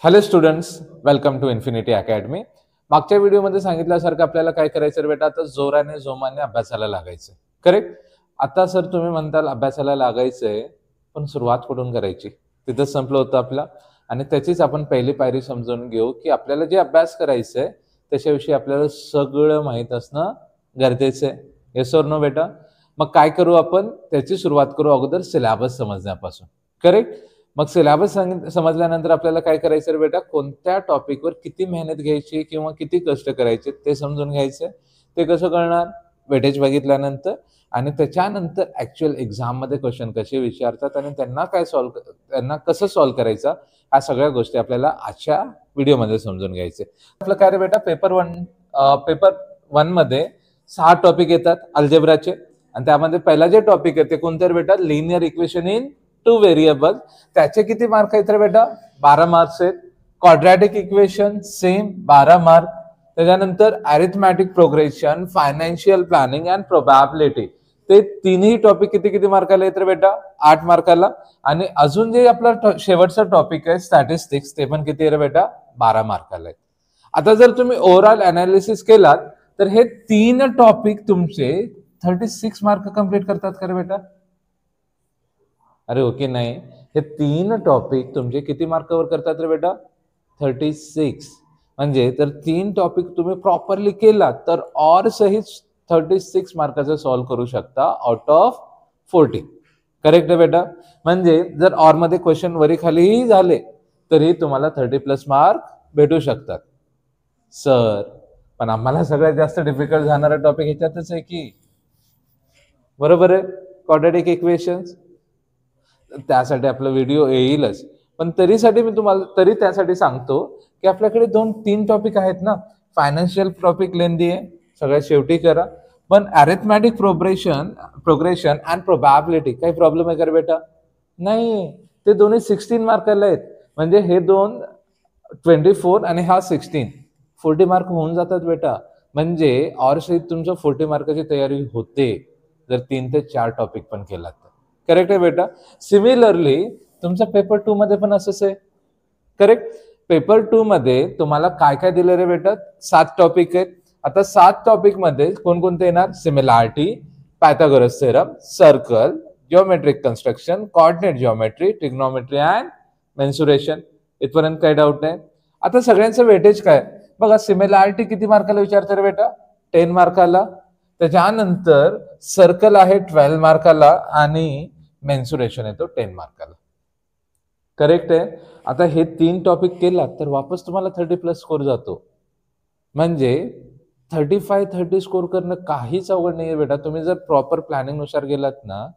Hello students, welcome to Infinity Academy. मागच्या व्हिडिओमध्ये सांगितल्यासारखं आपल्याला काय करायचं रे बेटा, आता जोराने जोमाने अभ्यासाला लागायचं. करेक्ट. आता सर तुम्ही म्हणताल अभ्यासाला लागायचंय, पण सुरुवात कुठून करायची? तिथंच संपलं होतं आपलं. आणि त्याचीच आपण पहिली पायरी समजून घेऊ की आपल्याला जे अभ्यास करायचंय त्याच्याविषयी आपल्याला सगळं माहीत असणं गरजेचं आहे. येस और नो बेटा? मग काय करू आपण? त्याची सुरुवात करू अगोदर सिलेबस समजण्यापासून. करेक्ट. मग सिलेबस समजल्यानंतर आपल्याला काय करायचं रे बेटा, कोणत्या टॉपिकवर किती मेहनत घ्यायची किंवा किती कष्ट करायचे ते समजून घ्यायचं. ते कसं कळणार? वेटेज बघितल्यानंतर. आणि त्याच्यानंतर ऍक्च्युअल एक्झाम मध्ये क्वेश्चन कसे विचारतात आणि त्यांना कसं सॉल्व्ह करायचं, ह्या सगळ्या गोष्टी आपल्याला आजच्या व्हिडिओमध्ये समजून घ्यायचे. आपलं काय रे बेटा, पेपर वन मध्ये 6 टॉपिक येतात अल्जेब्राचे. आणि त्यामध्ये पहिला जे टॉपिक आहे ते कोणतं रे बेटा? Linear equation in 2 variable. त्याचे किती मार्क आहेत रे बेटा? 12 मार्क्स आहेत. Quadratic equation same 12 mark. त्याच्यानंतर arithmetic progression, financial planning and probability, ते तिन्ही टॉपिक किती किती मार्काला आहेत रे बेटा? 8 मार्काला. आणि अजून जे आपला शेवटचा टॉपिक आहे स्टॅटिस्टिक्स, ते पण किती आहे रे बेटा? 12 मार्काला आहे. आता जर तुम्ही ओव्हरऑल अनालिसिस केलात तर हे 3 टॉपिक तुमचे 36 मार्क कंप्लीट करतात का रे बेटा? अरे ओके नाही, हे 3 टॉपिक तुमचे किती मार्कावर करतात रे बेटा? 36. म्हणजे तर 3 टॉपिक तुम्ही प्रॉपरली केला तर ऑर सहित 36 मार्काचं सॉल्व्ह करू शकता आउट ऑफ 40. करेक्ट आहे बेटा? म्हणजे जर ऑर मध्ये क्वेश्चन वरी खालीही झाले तरी तुम्हाला 30+ मार्क भेटू शकतात. सर पण आम्हाला सगळ्यात जास्त डिफिकल्ट जाणारा टॉपिक ह्याच्यातच आहे की, बरोबर आहे, क्वाड्रॅटिक इक्वेशन्स. त्यासाठी आपला व्हिडिओ येईलच, पण तरी त्यासाठी सांगतो की आपल्याकडे 2-3 टॉपिक आहेत ना. फायनान्शियल टॉपिक लेंदी आहे, सगळ्यात शेवटी करा. पण अरिथमॅटिक प्रोग्रेशन अँड प्रोबॅबिलिटी काही प्रॉब्लेम आहे का बेटा? नाही. ते दोन्ही 16 मार्काला आहेत. म्हणजे हे 2 24 आणि हा 16, 40 मार्क होऊन जातात बेटा. म्हणजे ऑर सहित तुमचं 40 मार्काची तयारी होते जर 3 ते 4 टॉपिक पण केलात तर. करेक्ट आहे बेटा? सिमिलरली तुमचा पेपर 2 मध्ये पण असंच आहे. करेक्ट. पेपर 2 मध्ये तुम्हाला काय काय दिलं रे बेटा? 7 टॉपिक आहेत. आता 7 टॉपिक मध्ये कोणकोणते येणार? Similarity, Pythagoras theorem, circle, geometric construction, coordinate geometry, trigonometry and mensuration. इथपर्यंत काही डाऊट नाही. आता सगळ्यांचं वेटेज काय बघा. सिमिलॅरिटी किती मार्काला विचारते रे बेटा? 10 मार्काला. त्याच्यानंतर सर्कल आहे 12 मार्काला आणि मेन्सुरेशन येतो 10 मार्काला. करेक्ट आहे? आता हे 3 टॉपिक केला तर वापस तुम्हाला 30+ स्कोर जातो. म्हणजे 35-30 स्कोर करणं काहीच अवघड नाहीये बेटा. तुम्ही जर प्रॉपर प्लॅनिंग नुसार गेलात ना,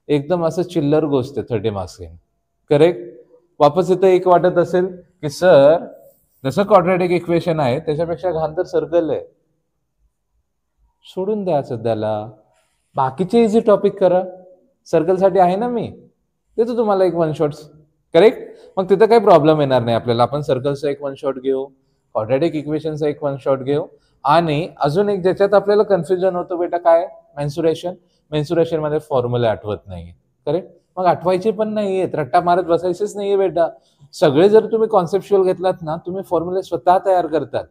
एकदम असं चिल्लर गोष्ट आहे 30 मार्क्स घेणं. करेक्ट. वापस इथं एक वाटत असेल की सर जसं क्वाड्रॅटिक इक्वेशन आहे त्याच्यापेक्षा घाण तर सर्कल आहे. सोडून द्या सध्याला, बाकीचे इझी टॉपिक करा. सर्कलसाठी आहे ना मी, देतो तुम्हाला एक 1 शॉट. करेक्ट. मग तिथं काही प्रॉब्लेम येणार नाही आपल्याला. आपण सर्कलचा एक 1 शॉट घेऊ, क्वाड्रॅटिक इक्वेशनचा एक 1 शॉट घेऊ. आणि अजून एक ज्याच्यात आपल्याला कन्फ्युजन होतं बेटा, काय? मेन्सुरेशन. मेन्सुरेशन मध्ये फॉर्म्युला आठवत नाहीये. करेक्ट. मग आठवायचे पण नाहीयेत, रट्टा मारत बसायचेच नाहीये बेटा. सगळे जर तुम्ही कॉन्सेप्च्युअल घेतलात ना, तुम्ही फॉर्म्युले स्वतः तयार करतात.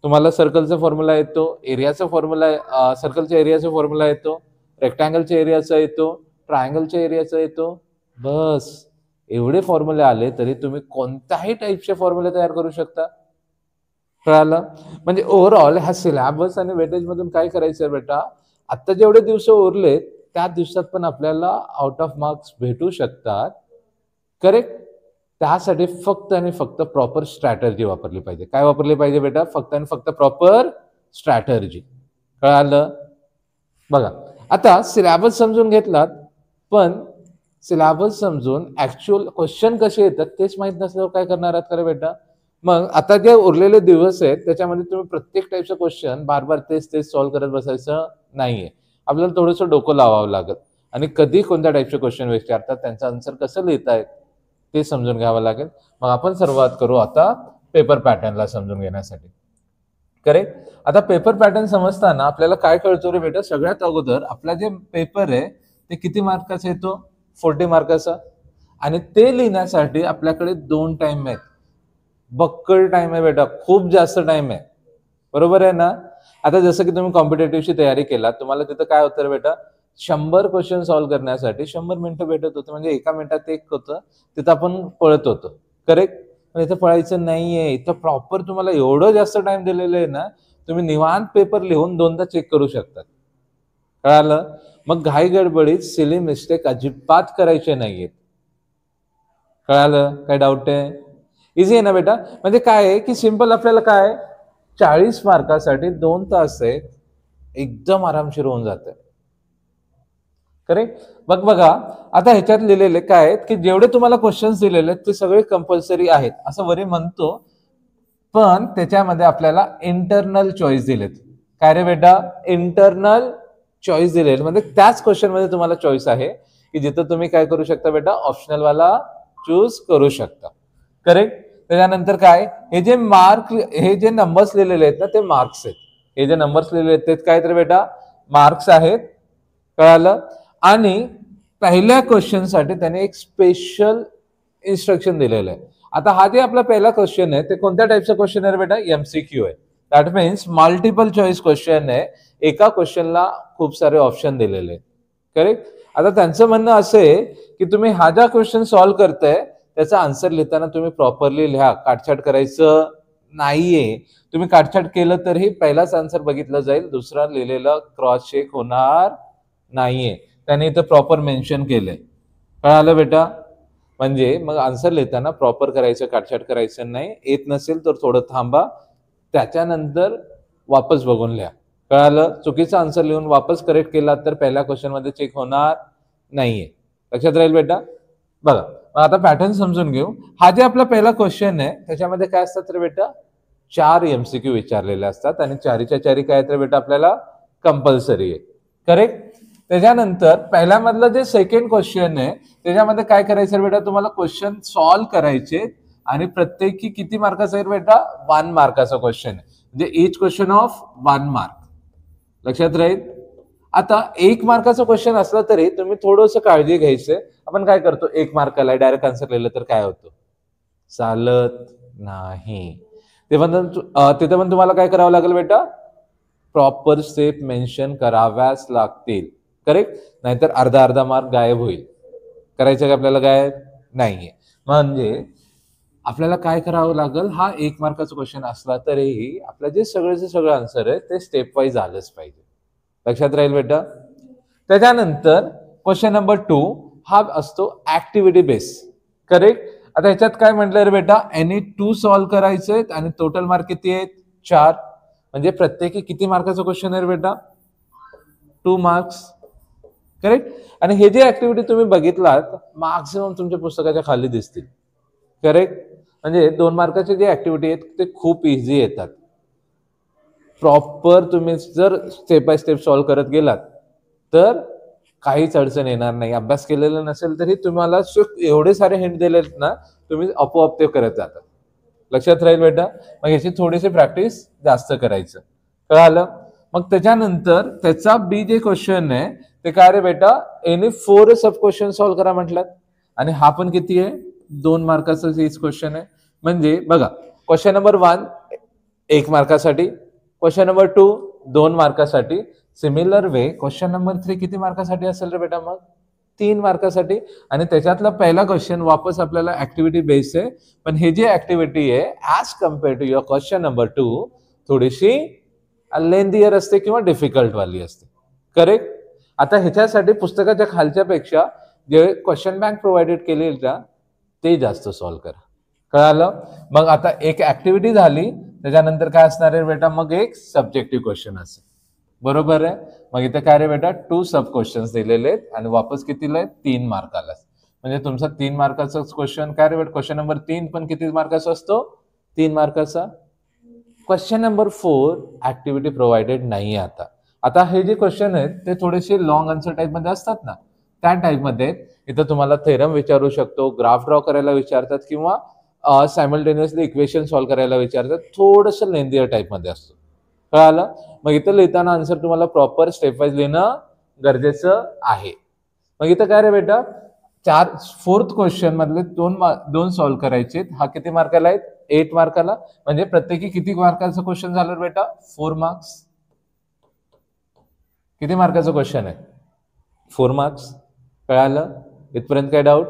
तुम्हाला सर्कलचा फॉर्म्युला येतो, एरियाचा फॉर्म्युला, सर्कलच्या एरियाचा फॉर्म्युला येतो, रेक्टँगलच्या एरियाचा येतो, ट्रायंगलच्या एरियाचा येतो. बस एवढे फॉर्म्युले आले तरी तुम्ही कोणत्याही टाईपचे फॉर्म्युले तयार करू शकता. कळालं? म्हणजे ओव्हरऑल ह्या सिलेबस आणि वेटेज मधून काय करायचं बेटा, आता जेवढे दिवस उरले त्या दिवसात पण आपल्याला आउट ऑफ मार्क्स भेटू शकतात. करेक्ट. त्यासाठी फक्त आणि फक्त प्रॉपर स्ट्रॅटर्जी वापरली पाहिजे. काय वापरली पाहिजे बेटा? फक्त आणि फक्त प्रॉपर स्ट्रॅटर्जी. कळालं? बघा, आता सिलेबस समजून घेतलात, पण सिलेबस समजून ऍक्च्युअल क्वेश्चन कसे येतात तेच माहित नसल्यावर काय करणार आहात का बेटा? मग आता जे उरलेले दिवस आहेत त्याच्यामध्ये तुम्ही प्रत्येक टाईपचं क्वेश्चन बार बार तेच सॉल्व्ह करत बसायचं नाहीये. आपल्याला थोडंसं डोकं लावावं लागेल आणि कधी कोणत्या टाईपचे क्वेश्चन विचारतात, त्यांचं आन्सर कसं लिहितायत ते समजून घ्यावं लागेल. मग आपण सुरुवात करू आता पेपर पॅटर्नला समजून घेण्यासाठी. करेक्ट. आता पेपर पॅटर्न समजताना आपल्याला काय कळतो रे बेटा? सगळ्यात अगोदर आपला जे पेपर आहे ते किती मार्काचा येतो? 40 मार्काचा. आणि ते लिहिण्यासाठी आपल्याकडे 2 टाइम आहेत. बक्कळ टाइम आहे बेटा, खूप जास्त टाइम आहे, बरोबर आहे ना. आता जसं की तुम्ही कॉम्पिटेटिव्हची तयारी केला, तुम्हाला तिथं काय होतं बेटा, 100 क्वेश्चन सॉल्व्ह करण्यासाठी 100 मिनिटं भेटत होतं, म्हणजे एका मिनिटात एक होतं, तिथं आपण पळत होतो. करेक्ट. पण इथं पळायचं नाहीये, इथं प्रॉपर तुम्हाला एवढं जास्त टाइम दिलेलं आहे ना, तुम्ही निवांत पेपर लिहून दोनदा चेक करू शकता. कळालं. मग घाई गडबडीत सिली मिस्टेक अजिबात करायचे नाहीयेत. कळालं. काय डाऊट आहे? इझी आहे ना बेटा. म्हणजे काय आहे की सिंपल, आपल्याला काय 40 मार्कासाठी 2 तास आहेत, एकदम आरामशीर होऊन जाते. करेक्ट. मग बघा, आता ह्याच्यात लिहिलेले काय आहेत की जेवढे तुम्हाला क्वेश्चन्स दिलेले आहेत ते सगळे कंपल्सरी आहेत असं वरी म्हणतो, पण त्याच्यामध्ये आपल्याला इंटरनल चॉईस दिलेत. काय रे बेटा? इंटरनल चॉईस दिलेले, म्हणजे त्याच क्वेश्चन मध्ये तुम्हाला चॉईस आहे की जिथं तुम्ही काय करू शकता बेटा, ऑप्शनल वाला चूज करू शकता. करेक्ट. त्याच्यानंतर काय, हे जे मार्क, हे जे नंबर्स लिहिलेले आहेत ना ते मार्क्स आहेत. हे जे नंबर्स लिहिलेले आहेत ते काय तर बेटा मार्क्स आहेत. कळालं. आणि पहिल्या क्वेश्चन साठी त्याने एक स्पेशल इन्स्ट्रक्शन दिलेलं आहे. आता हा जे आपला पहिला क्वेश्चन आहे ते कोणत्या टाईपचा क्वेश्चन आहे बेटा? एमसीक्यू आहे. That means multiple choice question आहे. एका क्वेश्चनला खूप सारे ऑप्शन दिलेले आहेत. करेक्ट. आता त्यांचं म्हणणं असं आहे की तुम्ही हा ज्या क्वेश्चन सॉल्व्ह करताय त्याचा आन्सर लिहिताना तुम्ही प्रॉपरली लिहा, काटछाट करायचं नाहीये. तुम्ही काटछाट केलं तरी पहिलाच आन्सर बघितलं जाईल, दुसरा लिहिलेलं क्रॉस चेक होणार नाहीये. त्याने इथं प्रॉपर मेन्शन केलंय. कळालं बेटा? म्हणजे मग आन्सर लिहिताना प्रॉपर करायचं, काटछाट करायचं नाही. येत नसेल तर थोडं थांबा, त्याच्यानंतर वापस बघून लिहा. कळालं. चुकीचा आन्सर लिहून वापस करेक्ट केला तर पहिल्या क्वेश्चन मध्ये चेक होणार नाहीये. लक्षात राहील बेटा. बघा, आता पॅटर्न समजून घेऊ. हा जे आपला पहिला क्वेश्चन आहे त्याच्यामध्ये काय असतात तर बेटा 4 एमसीक्यू विचारलेले असतात आणि चारीच्या चारी काय तर बेटा आपल्याला कंपल्सरी आहे. करेक्ट. त्याच्यानंतर पहिल्यामधलं जे सेकंड क्वेश्चन आहे त्याच्यामध्ये काय करायचं बेटा, तुम्हाला क्वेश्चन सॉल्व्ह करायचे आणि प्रत्येकी किती मार्काचा आहे बेटा? 1 मार्काचा क्वेश्चन आहे, म्हणजे इच क्वेश्चन ऑफ 1 मार्क. लक्षात राहील. आता 1 मार्काचा क्वेश्चन असला तरी तुम्ही थोडंसं काळजी घ्यायचंय. आपण काय करतो, 1 मार्काला डायरेक्ट आन्सर लिहिलं तर काय होतं? चालत नाही. तिथे पण तुम्हाला काय करावं लागेल बेटा? प्रॉपर स्टेप मेन्शन कराव्याच लागतील. करेक्ट. नाहीतर अर्धा अर्धा मार्क गायब होईल. करायचं का आपल्याला? गायब नाहीये. म्हणजे आपल्याला काय करावं लागेल, हा 1 मार्काचा क्वेश्चन असला तरीही आपलं जे सगळं आन्सर आहे ते स्टेप वाईज आलंच पाहिजे. लक्षात राहील बेटा. त्याच्यानंतर क्वेश्चन नंबर 2 हा असतो ऍक्टिव्हिटी बेस. करेक्ट. आता ह्याच्यात काय म्हटलं रे बेटा, एनी 2 सॉल्व्ह करायचे आणि टोटल मार्क किती आहेत? 4. म्हणजे प्रत्येकी किती मार्काचा क्वेश्चन आहे बेटा? 2 मार्क्स. करेक्ट. आणि हे जे ऍक्टिव्हिटी तुम्ही बघितलात मॅक्सिमम तुमच्या पुस्तकाच्या खाली दिसतील. करेक्ट. म्हणजे 2 मार्काचे जे ऍक्टिव्हिटी आहेत ते खूप इझी येतात. प्रॉपर तुम्ही जर स्टेप बाय स्टेप सॉल्व्ह करत गेलात तर काहीच अडचण येणार नाही. अभ्यास केलेला नसेल तरी तुम्हाला एवढे सारे हिंट दिलेत ना, तुम्ही आपोआप ते करत जातात. लक्षात राहील बेटा. मग याची थोडीशी प्रॅक्टिस जास्त करायचं. कळालं. मग त्याच्यानंतर त्याचा बी जे क्वेश्चन आहे ते काय रे बेटा, एनी 4 सब क्वेश्चन सॉल्व्ह करा म्हटलात आणि हा पण किती आहे? 2 मार्काचा क्वेश्चन आहे. म्हणजे बघा, क्वेश्चन नंबर 1 1 मार्कासाठी, क्वेश्चन नंबर 2 2 मार्कासाठी. सिमिलर वे क्वेश्चन नंबर 3 किती मार्कासाठी असेल रे बेटा? मग 3 मार्कासाठी. आणि त्याच्यातला पहिला क्वेश्चन वापस आपल्याला ऍक्टिव्हिटी बेस आहे, पण हे जी ऍक्टिव्हिटी आहे as compare to your question number 2 थोडीशी लेंथियर असते किंवा डिफिकल्ट वाली असते. करेक्ट. आता ह्याच्यासाठी पुस्तकाच्या खालच्या पेक्षा जे क्वेश्चन बँक प्रोव्हाइडेड केलेली ना ते जास्त सॉल्व्ह करा. कळालं. मग आता एक ऍक्टिव्हिटी झाली, त्याच्यानंतर काय असणार आहे बेटा? मग एक सब्जेक्टिव्ह क्वेश्चन असेल. बरोबर आहे. मग इथे काय रे बेटा 2 सब क्वेश्चन्स दिलेले आहेत आणि वापस कितीला आहेत? 3 मार्काला. म्हणजे तुमचा 3 मार्काचा क्वेश्चन काय रे बेटा? क्वेश्चन नंबर 3 पण किती मार्काचा असतो? 3 मार्काचा. क्वेश्चन नंबर 4 ऍक्टिव्हिटी प्रोव्हाइडेड नाही. आता हे जे क्वेश्चन आहेत ते थोडेसे लॉंग आन्सर टाइप मध्ये असतात ना, त्या टाइप मध्ये इथं तुम्हाला थेरम विचारू शकतो, ग्राफ ड्रॉ करायला विचारतात किंवा सायमल्टेनियसली इक्वेशन सॉल्व्ह करायला विचारतात. थोडंसं लेंथियर टाइप मध्ये असतो. कळालं. मग इथं लिहिताना आन्सर तुम्हाला प्रॉपर स्टेप वाईज लिहिणं गरजेचं आहे. मग इथं काय रे बेटा 4 4th क्वेश्चन मधले 2 सॉल्व्ह करायचे. हा किती मार्काला आहेत? 8 मार्काला, म्हणजे प्रत्येकी किती मार्काचं क्वेश्चन झालं बेटा? 4 मार्क्स. किती मार्काचं क्वेश्चन आहे? 4 मार्क्स. कळालं? इथपर्यंत काय डाऊट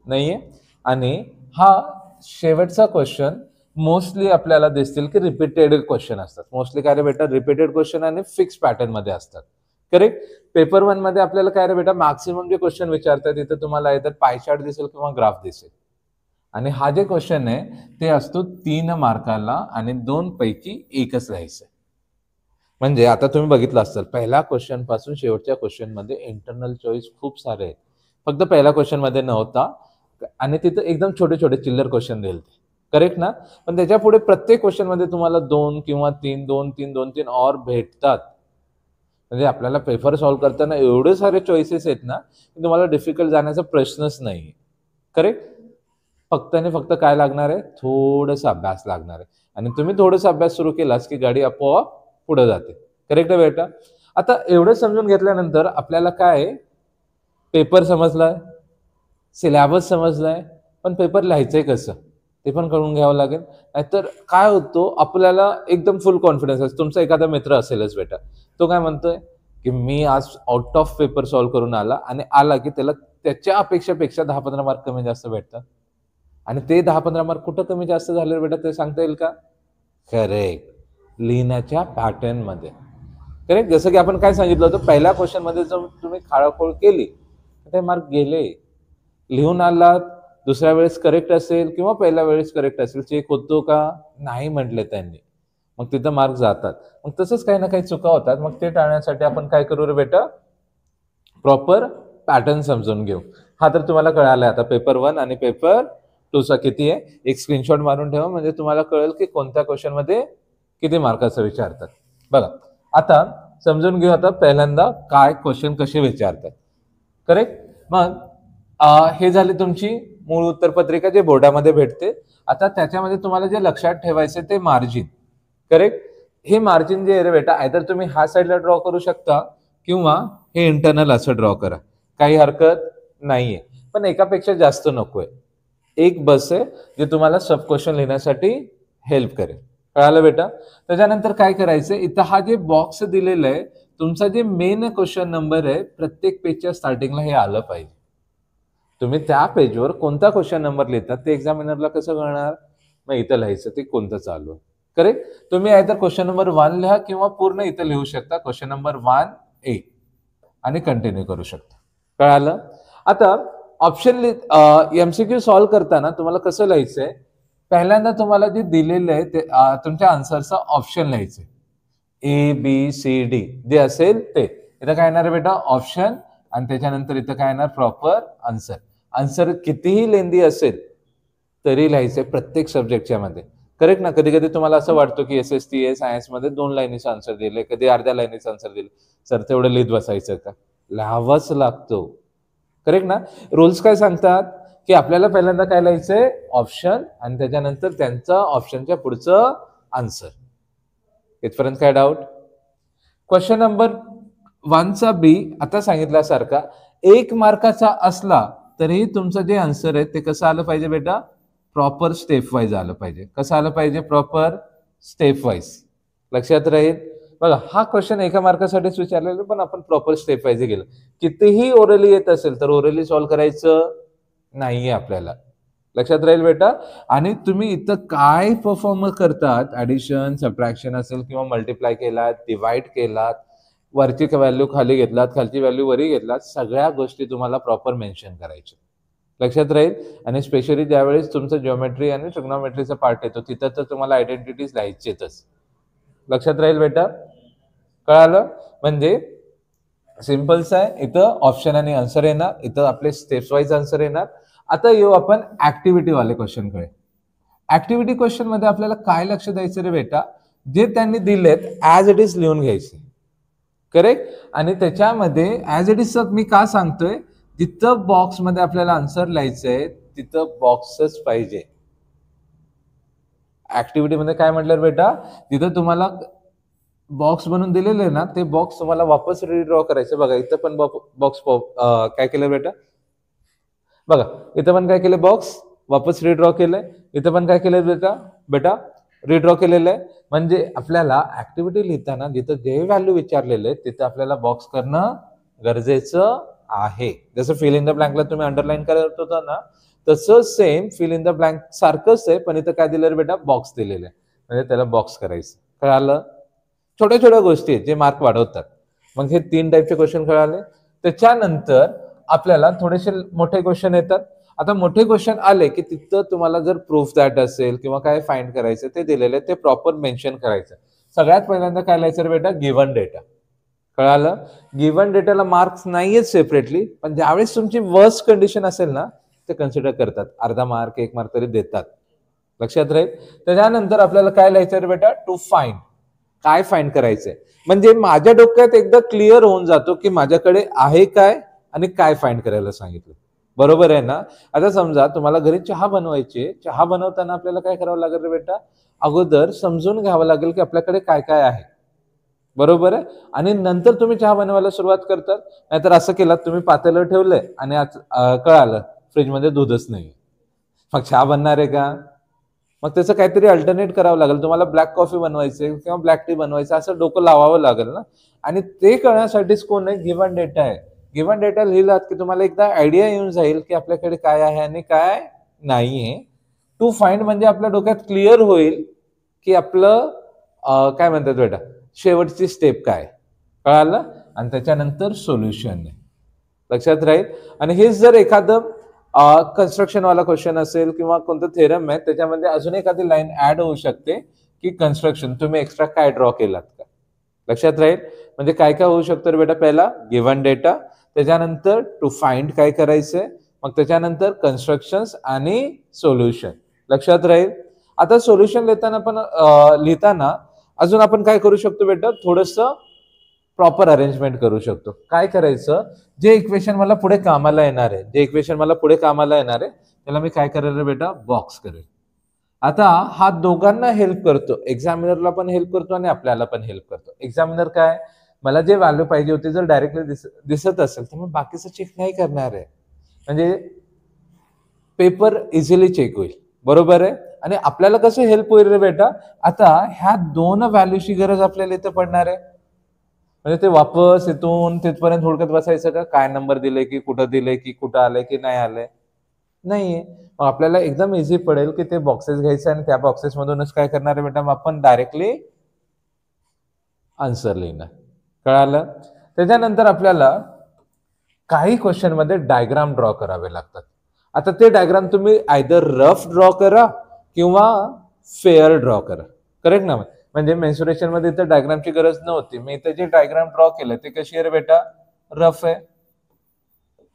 नाहीये? आणि हा शेवटचा क्वेश्चन मोस्टली आपल्याला दिसतील की रिपीटेड क्वेश्चन असतात. मोस्टली काय रे बेटा? रिपीटेड क्वेश्चन आणि फिक्स पॅटर्न मध्ये असतात. करेक्ट? पेपर 1 मध्ये आपल्याला काय रे बेटा? मॅक्सिमम जे क्वेश्चन विचारतात तिथे तुम्हाला either पाय चार्ट दिसेल किंवा ग्राफ दिसेल. आणि हा जे क्वेश्चन आहे ते असतो 3 मार्काला आणि 2 पैकी एकच राहायचं. म्हणजे आता तुम्ही बघितलं असेल पहिल्या क्वेश्चन पासून शेवटच्या क्वेश्चन मध्ये इंटरनल चॉईस खूप सारे आहेत. फक्त पहिल्या क्वेश्चन मध्ये नव्हता आणि तिथं एकदम छोटे छोटे चिल्लर क्वेश्चन दिले. करेक्ट ना? पण त्याच्या पुढे प्रत्येक क्वेश्चन मध्ये तुम्हाला 2 किंवा 3 2 3 2 3 और भेटतात. म्हणजे आपल्याला पेपर सॉल्व्ह करताना एवढे सारे चॉईसेस आहेत ना की तुम्हाला डिफिकल्ट जाण्याचा प्रश्नच नाही. करेक्ट? फक्त आणि फक्त काय लागणार आहे? थोडासा अभ्यास लागणार आहे. आणि तुम्ही थोडासा अभ्यास सुरू केलास की गाडी आपोआप पुढे जाते. करेक्ट आहे बेटा? आता एवढं समजून घेतल्यानंतर आपल्याला काय पेपर समजलाय, सिलेबस समजलाय, पण पेपर लिहायचंय कसं ते पण कळून घ्यावं लागेल. नाहीतर काय होतं आपल्याला एकदम फुल कॉन्फिडन्स असतो. तुमचा एखादा मित्र असेलच बेटा, तो काय म्हणतोय की मी आज आउट ऑफ पेपर सॉल्व्ह करून आला की त्याला त्याच्या अपेक्षापेक्षा 10-15 मार्क कमी जास्त भेटतात. आणि ते 10-15 मार्क कुठं कमी जास्त झाले बेटा ते सांगता येईल का? करेक्ट, लिहिण्याच्या पॅटर्न मध्ये. करेक्ट? जसं की आपण काय सांगितलं होतं, पहिल्या क्वेश्चन मध्ये जर तुम्ही खाळाखोळ केली तर ते मार्क गेले. लिहून आलात, दुसऱ्या वेळेस करेक्ट असेल किंवा पहिल्या वेळेस करेक्ट असेल, चेक होतो का? नाही म्हटले त्यांनी, मग तिथं मार्क जातात. मग तसंच काही ना काही चुका होतात. मग ते टाळण्यासाठी आपण काय करू रे बेटा? प्रॉपर पॅटर्न समजून घेऊ. हा तर तुम्हाला कळाला आता पेपर 1 आणि पेपर 2 चा किती आहे. एक स्क्रीनशॉट मारून ठेवा म्हणजे तुम्हाला कळेल की कोणत्या क्वेश्चन मध्ये किती मार्काचं विचारतात. बघा आता समजून घेऊ आता पहिल्यांदा काय क्वेश्चन कसे विचारतात. करेक्ट? मग हे झाले तुमची मूळ उत्तरपत्रिका जे बोर्डामध्ये भेटते. आता त्याच्यामध्ये तुम्हाला जे लक्षात ठेवायचे ते मार्जिन. करेक्ट? हे मार्जिन जे आहे रे बेटा, आयदर तुम्ही हा साईडला ड्रॉ करू शकता किंवा हे इंटरनल असं ड्रॉ करा, काही हरकत नाहीये. पण एकापेक्षा जास्त नकोय. एक बस आहे जे तुम्हाला सब क्वेश्चन लिहिण्यासाठी हेल्प करेल. कळालं बेटा? त्याच्यानंतर काय करायचं, इथं हा जे बॉक्स दिलेला आहे तुमचा जे मेन क्वेश्चन नंबर आहे प्रत्येक पेजच्या स्टार्टिंगला हे आलं पाहिजे. तुम्ही त्या पेजवर कोणता क्वेश्चन नंबर लिहितात ते एक्झामिनरला कसं कळणार? मग इथं लिहायचं ते कोणतं चालू आहे. करेक्ट? तुम्ही आयदर क्वेश्चन नंबर 1 लिहा किंवा पूर्ण इथं लिहू शकता क्वेश्चन नंबर 1A आणि कंटिन्यू करू शकता. कळालं? आता ऑप्शन एमसीक्यू सॉल्व्ह करताना तुम्हाला कसं लिहायचंय, पहिल्यांदा तुम्हाला जे दिलेलं आहे ते तुमच्या आन्सरचा ऑप्शन लिहायचंय. ABCD जे असेल ते इथं काय येणार बेटा? ऑप्शन, आणि त्याच्यानंतर इथं काय येणार? Proper answer. आन्सर कितीही लेंदी असेल तरी लिहायचंय प्रत्येक सब्जेक्टच्या मध्ये. करेक्ट ना? कधी कधी तुम्हाला असं वाटतं की SST सायन्स मध्ये 2 लाईनीचं आन्सर दिले, कधी अर्ध्या लाईनीचं आन्सर दिले, सर तेवढं लिहित बसायचं का? लिहावंच लागतो. करेक्ट ना? रूल्स काय सांगतात की आपल्याला पहिल्यांदा काय लिहायचंय? ऑप्शन, आणि त्याच्यानंतर त्यांचं ऑप्शनच्या पुढचं आन्सर. इथपर्यंत काय डाऊट? क्वेश्चन नंबर 1चा बी आता सांगितल्यासारखा 1 मार्काचा असला तरी तुमचं जे आन्सर आहे ते कसं आलं पाहिजे बेटा? प्रॉपर स्टेप वाईज आलं पाहिजे. कसं आलं पाहिजे? Proper step wise. लक्षात राहील? बघा हा क्वेश्चन 1 मार्कासाठीच विचारलेला, पण आपण प्रॉपर स्टेप वाईज गेलो. कितीही ओरली येत असेल तर ओरली सॉल्व्ह करायचं नाहीये आपल्याला. लक्षात राहील बेटा? आणि तुम्ही इथं काय परफॉर्म करतात, ऍडिशन सबट्रॅक्शन असेल किंवा मल्टिप्लाय केलात, डिवाइड केलात, वरची व्हॅल्यू खाली घेतलात, खालची व्हॅल्यू वरी घेतलात, सगळ्या गोष्टी तुम्हाला प्रॉपर मेन्शन करायच्या. लक्षात राहील? आणि स्पेशली ज्यावेळेस तुमचं जिओमेट्री आणि ट्रिग्नोमेट्रीचा पार्ट येतो तिथं तर तुम्हाला आयडेंटिटीज लिहायचेच. लक्षात राहील बेटा? कळालं? म्हणजे सिम्पल्स आहे. इथं ऑप्शन आणि आन्सर येणार, इथं आपले स्टेप्स वाईज आन्सर येणार. आता येऊ आपण ऍक्टिव्हिटी वाले क्वेश्चन कडे. ऍक्टिव्हिटी क्वेश्चन मध्ये आपल्याला काय लक्ष द्यायचं रे बेटा? जे त्यांनी दिलेत ऍज इट इज लिहून घ्यायचे. करेक्ट? आणि त्याच्यामध्ये ऍज इट इज मी का सांगतोय, जिथं बॉक्स मध्ये आपल्याला आन्सर लिहायचंय तिथं बॉक्सच पाहिजे. ऍक्टिव्हिटी मध्ये काय म्हटलं बेटा? तिथं तुम्हाला बॉक्स बनवून दिलेले ना ते बॉक्स तुम्हाला वापस रिड्रॉ करायचं. बघा इथं पण बॉक्स काय केलं बेटा? बघा इथं पण काय केलं? बॉक्स वापस रिड्रॉ केलंय, इथं पण काय केलंय बेटा रिड्रॉ केलेलं आहे. म्हणजे आपल्याला ऍक्टिव्हिटी लिहिताना जिथं जे व्हॅल्यू विचारलेले आहे तिथं आपल्याला बॉक्स करणं गरजेचं आहे. जसं फिल इन द ब्लँकला तुम्ही अंडरलाईन करत होता ना, तसं same fill in the blank सारखंच आहे, पण इथं काय दिलं बेटा बॉक्स दिलेलं आहे, म्हणजे त्याला बॉक्स करायचं. कळालं? छोट्या छोट्या गोष्टी आहेत जे मार्क वाढवतात. मग हे 3 टाईपचे क्वेश्चन कळाले. त्याच्यानंतर आपल्याला थोडेसे मोठे क्वेश्चन येतात. आता मोठे क्वेश्चन आले की तिथं तुम्हाला जर प्रूफ दॅट असेल किंवा काय फाइंड करायचं ते दिलेले ते प्रॉपर मेन्शन करायचं. सगळ्यात पहिल्यांदा काय लिहायचं बेटा गिव्हन डेटा. कळालं? गिव्हन डेटाला मार्क्स नाहीयेत सेपरेटली, पण ज्यावेळेस तुमची वर्स्ट कंडिशन असेल ना ते कन्सिडर करतात, अर्धा मार्क 1 मार्क तरी देतात. लक्षात राहील. त्याच्यानंतर आपल्याला काय लिहायचं बेटा टू फाइंड. काय फाइंड करायचंय म्हणजे माझ्या डोक्यात एकदा क्लिअर होऊन जातो की माझ्याकडे आहे काय आणि काय फाइंड करायला सांगितलं. बरोबर आहे ना? आता समजा तुम्हाला घरी चहा बनवायची, चहा बनवताना आपल्याला काय करावं लागेल रे बेटा, अगोदर समजून घ्यावं लागेल की आपल्याकडे काय काय आहे. बरोबर आहे? आणि नंतर तुम्ही चहा बनवायला सुरुवात करतात. नाहीतर असं केलं तुम्ही पातेलं ठेवलंय आणि आज कळालं फ्रीजमध्ये दूधच नाही, मग चहा बनणार आहे का? मग त्याचं काहीतरी अल्टरनेट करावं लागेल. तुम्हाला ब्लॅक कॉफी बनवायचे किंवा ब्लॅक टी बनवायचं असं डोकं लावावं लागेल ना. आणि ते कळण्यासाठीच कोण आहे गिव्हन डेटा आहे. गिव्हन डेटा लिहिलात की तुम्हाला एकदा आयडिया येऊन जाईल की आपल्याकडे काय आहे आणि काय नाहीये. टू फाइंड म्हणजे आपल्या डोक्यात क्लिअर होईल की आपलं काय म्हणतात बेटा शेवटची स्टेप काय. कळालं? आणि त्याच्यानंतर सोल्युशन लक्षात राहील. आणि हेच जर एखादं कन्स्ट्रक्शन वाला क्वेश्चन असेल किंवा कोणतं थेरम आहे त्याच्यामध्ये अजून एखादी लाईन ऍड होऊ शकते की कन्स्ट्रक्शन तुम्ही एक्स्ट्रा काय ड्रॉ केलात का. लक्षात राहील. म्हणजे काय काय होऊ शकतं बेटा, पहिला गिव्हन डेटा, त्याच्यानंतर टू फाइंड काय करायचंय, मग त्याच्यानंतर कन्स्ट्रक्शन्स आणि सोल्युशन. लक्षात राहील. आता सोल्युशन लिहिताना अजून आपण काय करू शकतो बेटा, थोडंसं प्रॉपर अरेंजमेंट करू शकतो. काय करायचं, जे इक्वेशन मला पुढे कामाला येणार आहे त्याला मी काय करेल बेटा बॉक्स करेल. आता हा दोघांना हेल्प करतो, एक्झामिनरला पण हेल्प करतो आणि आपल्याला पण हेल्प करतो. एक्झामिनर काय, मला जे व्हॅल्यू पाहिजे होते जर डायरेक्टली दिसत असेल तर मग बाकीचं चेक नाही करणार आहे, म्हणजे पेपर इझिली चेक होईल. बरोबर आहे. आणि आपल्याला कसं हेल्प होईल रे बेटा, आता ह्या 2 व्हॅल्यूची गरज आपल्याला इथं पडणार आहे. म्हणजे ते वापस इथून तिथपर्यंत हुडकत बसायचं का, काय नंबर दिले की कुठं दिले की कुठं आलंय की नाही आलंय, नाहीये. मग आपल्याला एकदम इझी पडेल की ते बॉक्सेस घ्यायचे आणि त्या बॉक्सेस मधूनच काय करणार आहे बेटा, मग आपण डायरेक्टली आन्सर लिहिणार. कळालं? त्याच्यानंतर आपल्याला काही क्वेश्चन मध्ये डायग्राम ड्रॉ करावे लागतात. आता ते डायग्राम तुम्ही आयदर रफ ड्रॉ करा किंवा फेअर ड्रॉ करा. करेक्ट ना? म्हणजे मेन्सुरेशन मध्ये इथं डायग्रामची गरज नव्हती. मी इथं जे डायग्राम ड्रॉ केलं ते कशी आहे रे बेटा, रफ आहे.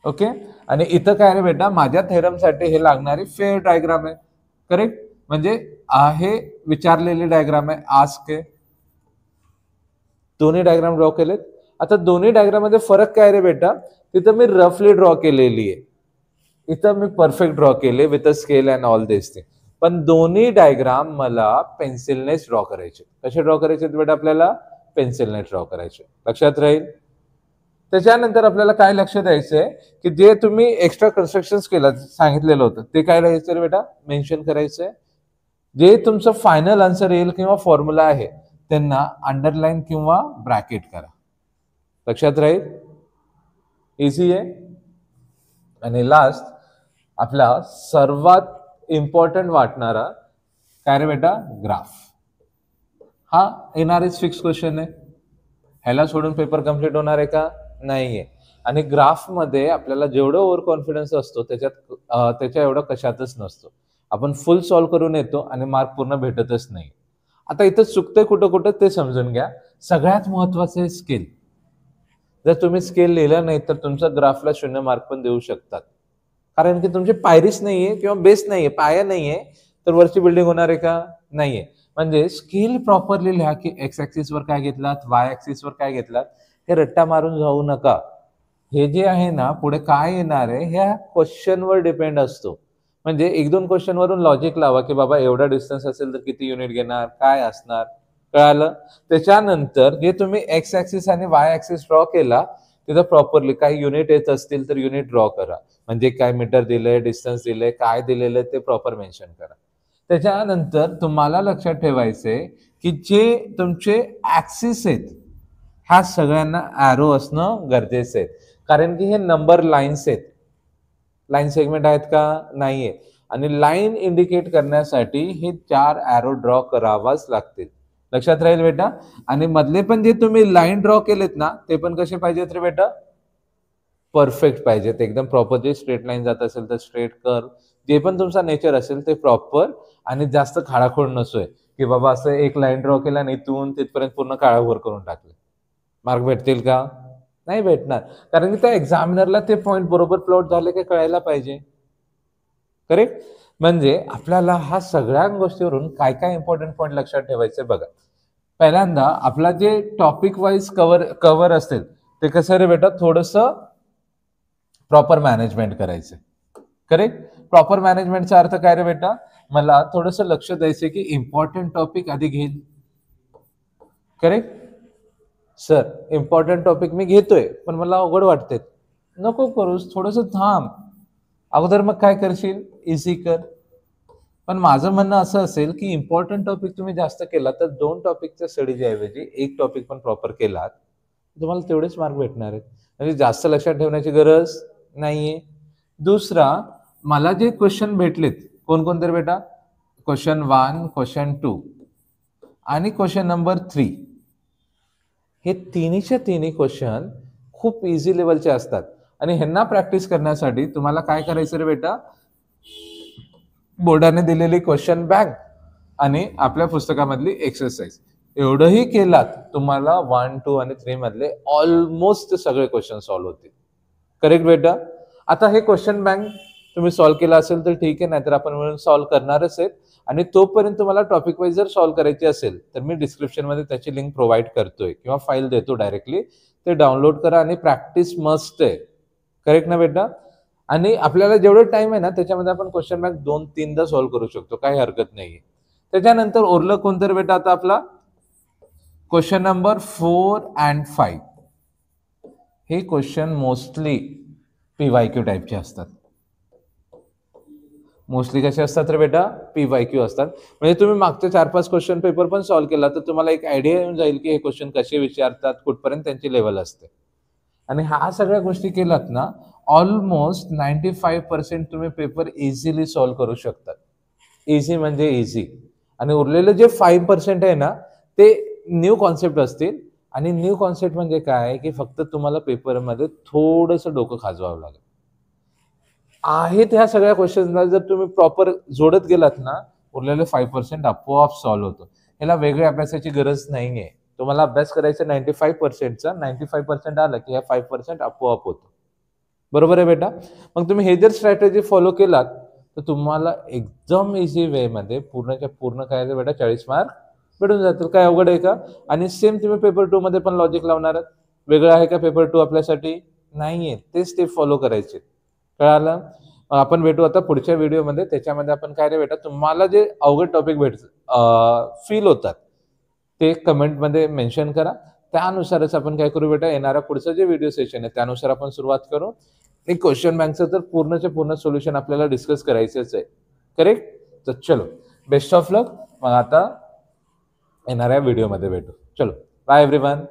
ओके. आणि इथं काय रे बेटा, माझ्या थेरमसाठी हे लागणारी फेअर डायग्राम आहे. करेक्ट? म्हणजे हे विचारलेली डायग्राम आहे, आस्क आहे. दोन्ही डायग्राम ड्रॉ केलेत. आता दोन्ही डायग्राम मध्ये फरक काय रे बेटा, तिथं मी रफली ड्रॉ केलेली आहे, इथं मी परफेक्ट ड्रॉ केले with a scale and all this thing. पण दोन्ही डायग्राम मला पेन्सिलनेच ड्रॉ करायचे. कसे ड्रॉ करायचे बेटा, आपल्याला पेन्सिलने ड्रॉ करायचे. लक्षात राहील. त्याच्यानंतर आपल्याला काय लक्ष द्यायचंय की जे तुम्ही एक्स्ट्रा कन्स्ट्रक्शन केलं सांगितलेलं होतं ते काय लिहायचं बेटा, मेन्शन करायचंय. जे तुमचं फायनल आन्सर येईल किंवा फॉर्म्युला आहे त्यांना अंडरलाईन किंवा ब्रॅकेट करा. लक्षात राहील. इझी आहे. आणि लास्ट आपला सर्वात इम्पॉर्टंट वाटणारा काय रे बेटा, ग्राफ. हा येणारच फिक्स क्वेश्चन आहे. ह्याला सोडून पेपर कम्प्लीट होणार आहे का, नाहीये. आणि ग्राफ मध्ये आपल्याला जेवढं ओव्हर कॉन्फिडन्स असतो त्याच्या एवढं कशातच नसतो. आपण फुल सॉल्व्ह करून येतो आणि मार्क पूर्ण भेटतच नाही. आता इथं चुकतंय कुठं कुठं ते समजून घ्या. सगळ्यात महत्वाचं स्केल. जर तुम्ही स्केल लिहिलं नाही तर तुमच्या ग्राफला 0 मार्क पण देऊ शकतात, कारण की तुमची पायरीच नाहीये किंवा बेस नाहीये, पाया नाहीये, तर वरची बिल्डिंग होणार आहे का, नाहीये. म्हणजे स्केल प्रॉपरली लिहा की एक्स ऍक्सिस वर काय घेतलात, वाय ऍक्सिस वर काय घेतलात, हे रट्टा मारून जाऊ नका. हे जे आहे ना पुढे काय येणार आहे ह्या क्वेश्चन वर डिपेंड असतो. म्हणजे 1-2 क्वेश्चन वरून लॉजिक लावा की बाबा एवढा डिस्टन्स असेल तर किती युनिट घेणार, काय असणार. कळालं? त्याच्यानंतर जे तुम्ही एक्स ऍक्सिस आणि वाय ऍक्सिस ड्रॉ केला तिथं प्रॉपरली काही युनिट येत असतील तर युनिट ड्रॉ करा, म्हणजे काय मीटर दिलंय, डिस्टन्स दिलंय, काय दिलेलं आहे ते प्रॉपर मेन्शन करा. त्याच्यानंतर तुम्हाला लक्षात ठेवायचंय की जे तुमचे ऍक्सिस आहेत ह्या सगळ्यांना ॲरो असणं गरजेचं आहे, कारण की हे नंबर लाईन्स आहेत. लाईन सेगमेंट आहेत का? नाहीये. आणि लाईन इंडिकेट करण्यासाठी हे 4 ॲरो ड्रॉ करावाच लागतील. लक्षात राहील बेटा. आणि मधले पण जे तुम्ही लाईन ड्रॉ केलेत ना ते पण कसे पाहिजेत रे बेटा? परफेक्ट पाहिजेत, एकदम प्रॉपर. जे स्ट्रेट लाईन जात असेल तर स्ट्रेट कर्व, जे पण तुमचा नेचर असेल ते प्रॉपर, आणि जास्त खाडाखोड नसोय की बाबा असं एक लाईन ड्रॉ केला आणि इथून तिथपर्यंत पूर्ण काळाभोर करून टाकले. मार्क भेटतील का? नाही भेटणार, कारण की त्या एक्झामिनरला ते पॉईंट बरोबर प्लॉट झाले की कळायला पाहिजे. करेक्ट. म्हणजे आपल्याला हा सगळ्या गोष्टीवरून काय काय इम्पॉर्टंट पॉईंट लक्षात ठेवायचे बघा. पहिल्यांदा आपला जे टॉपिक वाईज कव्हर असेल ते कसं रे बेटा, थोडंसं प्रॉपर मॅनेजमेंट करायचं. करेक्ट. प्रॉपर मॅनेजमेंटचा अर्थ काय रे बेटा? मला थोडंसं लक्ष द्यायचं की इम्पॉर्टंट टॉपिक आधी घेईल. करेक्ट. सर इम्पॉर्टंट टॉपिक मी घेतोय पण मला अवघड वाटते, नको करूस, थोडंसं थांब अगोदर. मग काय करशील? इझी कर. पण माझं म्हणणं असं असेल की इम्पॉर्टंट टॉपिक तुम्ही जास्त केला तर 2 टॉपिकच्या स्टडीच्या ऐवजी 1 टॉपिक पण प्रॉपर केलात तुम्हाला तेवढेच मार्क भेटणार आहेत. म्हणजे जास्त लक्षात ठेवण्याची गरज नाहीये. दुसरा, मला जे क्वेश्चन भेटलेत कोणकोणते बेटा? क्वेश्चन 1, क्वेश्चन 2 आणि क्वेश्चन नंबर 3, हे तिन्हीच्या तिन्ही क्वेश्चन खूप इझी लेवलचे असतात. आणि ह्यांना प्रॅक्टिस करण्यासाठी तुम्हाला काय करायचं रे बेटा? बोर्डाने दिलेली क्वेश्चन बँक आणि आपल्या पुस्तकामधली एक्सरसाइज एवढंही केलात तुम्हाला 1, 2 आणि 3 मधले ऑलमोस्ट सगळे क्वेश्चन सॉल्व्ह होतील. करेक्ट बेटा. आता हे क्वेश्चन बँक तुम्ही सॉल्व्ह केला असेल तर ठीक आहे, नाहीतर आपण मिळून सॉल्व्ह करणारच आहेत. आणि तोपर्यंत तुम्हाला टॉपिक वाईज जर सॉल्व्ह करायची असेल तर मी डिस्क्रिप्शन मध्ये त्याची लिंक प्रोव्हाइड करतोय किंवा फाईल देतो डायरेक्टली, ते डाउनलोड करा आणि प्रॅक्टिस मस्ट आहे. करेक्ट ना बेटा. आणि आपल्याला जेवढं टाइम आहे ना त्याच्यामध्ये आपण क्वेश्चन बँक 2-3दा सॉल्व्ह करू शकतो, काही हरकत नाहीये. त्याच्यानंतर उरलं कोणतं बेटा आता आपला? Question number 4 and 5. हे क्वेश्चन मोस्टली PYQ टाईपचे असतात. मोस्टली कसे असतात रे बेटा? PYQ असतात. म्हणजे तुम्ही मागचे 4-5 क्वेश्चन पेपर पण सॉल्व्ह केला तर तुम्हाला एक आयडिया येऊन जाईल की हे क्वेश्चन कसे विचारतात, कुठपर्यंत त्यांची लेवल असते. आणि ह्या सगळ्या गोष्टी केलात ना ऑलमोस्ट 95% तुम्ही पेपर इझिली सॉल्व्ह करू शकतात. इझी म्हणजे इझी. आणि उरलेलं जे 5% आहे ना ते न्यू कॉन्सेप्ट असतील. आणि न्यू कॉन्सेप्ट म्हणजे काय की फक्त तुम्हाला पेपरमध्ये थोडंसं डोकं खाजवावं लागेल. आहेत ह्या सगळ्या क्वेश्चन्सला जर तुम्ही प्रॉपर जोडत गेलात ना उरलेले 5% आपोआप सॉल्व्ह होतो. ह्याला वेगळ्या अभ्यासाची गरज नाहीये. तुम्हाला अभ्यास करायचा 95%चा, 95% आला की ह्या 5% आपोआप होतो. बरोबर आहे बेटा. मग तुम्ही हे जर स्ट्रॅटेजी फॉलो केलात तर तुम्हाला एकदम इझी वे मध्ये पूर्णच्या पूर्ण काय बेटा 40 मार्क भेटून जातील. काय अवघड आहे का? आणि सेम तुम्ही पेपर 2 मध्ये पण लॉजिक लावणार आहात. वेगळं आहे का पेपर 2 आपल्यासाठी? नाहीये. ते स्टेप फॉलो करायचे. कळालं? आपण भेटू आता पुढच्या व्हिडिओमध्ये. त्याच्यामध्ये आपण काय रे बेटा तुम्हाला जे अवघड टॉपिक फील होतात ते कमेंटमध्ये मेन्शन करा. त्यानुसारच आपण काय करू बेटा, येणारा पुढचं जे व्हिडिओ सेशन आहे त्यानुसार आपण सुरुवात करू. एक क्वेश्चन बँकचं तर पूर्णचे पूर्ण सोल्युशन आपल्याला डिस्कस करायचंच आहे. करेक्ट. तर चलो, बेस्ट ऑफ लक. मग आता येणाऱ्या व्हिडिओमध्ये भेटू. चलो, बाय एव्हरीवन.